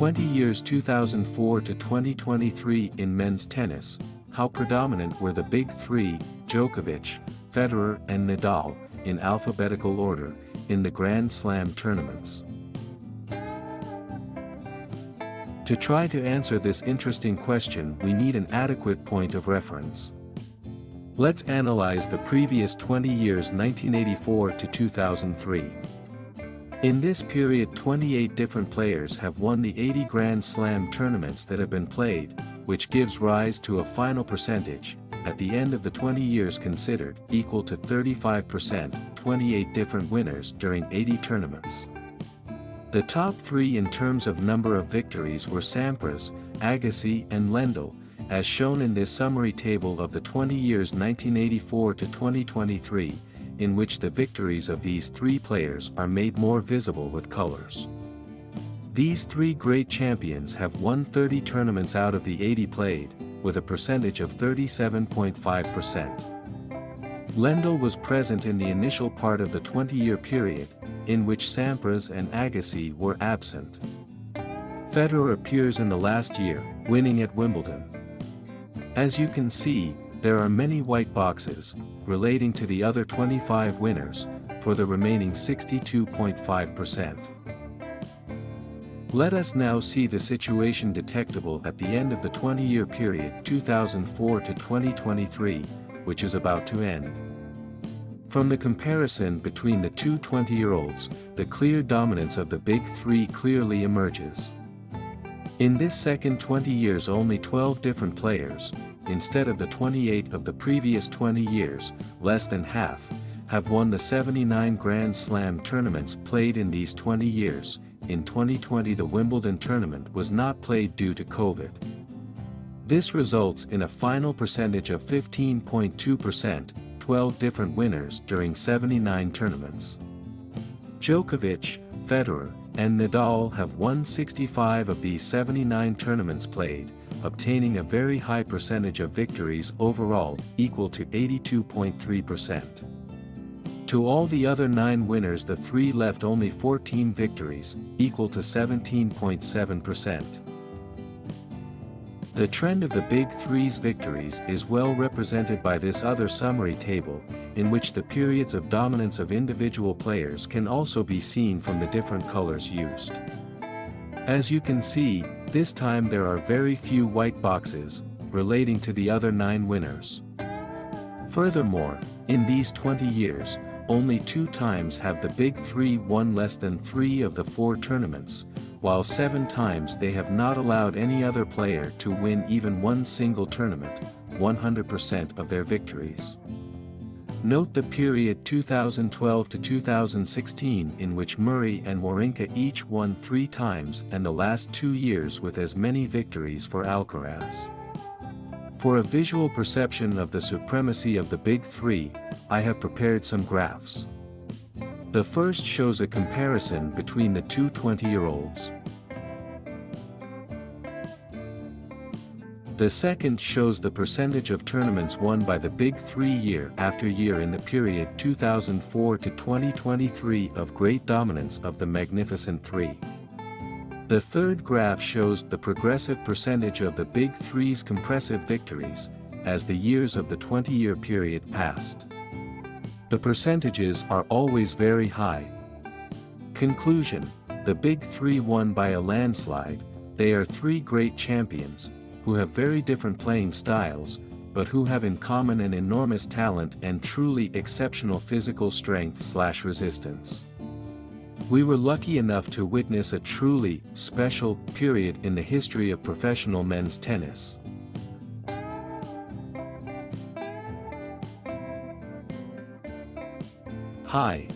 20 years 2004 to 2023 in men's tennis, how predominant were the big three, Djokovic, Federer and Nadal, in alphabetical order, in the Grand Slam tournaments. To try to answer this interesting question, we need an adequate point of reference. Let's analyze the previous 20 years 1984 to 2003. In this period 28 different players have won the 80 Grand Slam tournaments that have been played, which gives rise to a final percentage, at the end of the 20 years considered, equal to 35%, 28 different winners during 80 tournaments. The top three in terms of number of victories were Sampras, Agassi and Lendl, as shown in this summary table of the 20 years 1984 to 2023, in which the victories of these three players are made more visible with colors. These three great champions have won 30 tournaments out of the 80 played, with a percentage of 37.5%. Lendl was present in the initial part of the 20-year period, in which Sampras and Agassi were absent. Federer appears in the last year, winning at Wimbledon. As you can see, there are many white boxes, relating to the other 25 winners, for the remaining 62.5%. Let us now see the situation detectable at the end of the 20-year period 2004 to 2023, which is about to end. From the comparison between the two 20-year-olds, the clear dominance of the big three clearly emerges. In this second 20 years only 12 different players, instead of the 28 of the previous 20 years, less than half, have won the 79 Grand Slam tournaments played in these 20 years. In 2020 the Wimbledon tournament was not played due to COVID. This results in a final percentage of 15.2%, 12 different winners during 79 tournaments. Djokovic, Federer, and Nadal have won 65 of these 79 tournaments played, obtaining a very high percentage of victories overall, equal to 82.3%. To all the other 9 winners the three left only 14 victories, equal to 17.7%. The trend of the Big Three's victories is well represented by this other summary table, in which the periods of dominance of individual players can also be seen from the different colors used. As you can see, this time there are very few white boxes, relating to the other 9 winners. Furthermore, in these 20 years, only 2 times have the Big Three won less than 3 of the 4 tournaments, while 7 times they have not allowed any other player to win even one single tournament, 100% of their victories. Note the period 2012 to 2016 in which Murray and Wawrinka each won 3 times and the last 2 years with as many victories for Alcaraz. For a visual perception of the supremacy of the Big Three, I have prepared some graphs. The first shows a comparison between the two 20-year-olds. The second shows the percentage of tournaments won by the Big Three year after year in the period 2004 to 2023 of great dominance of the Magnificent Three. The third graph shows the progressive percentage of the Big Three's compressive victories, as the years of the 20-year period passed. The percentages are always very high. Conclusion: the Big Three won by a landslide. They are 3 great champions, who have very different playing styles, but who have in common an enormous talent and truly exceptional physical strength/resistance. We were lucky enough to witness a truly special period in the history of professional men's tennis. Hi,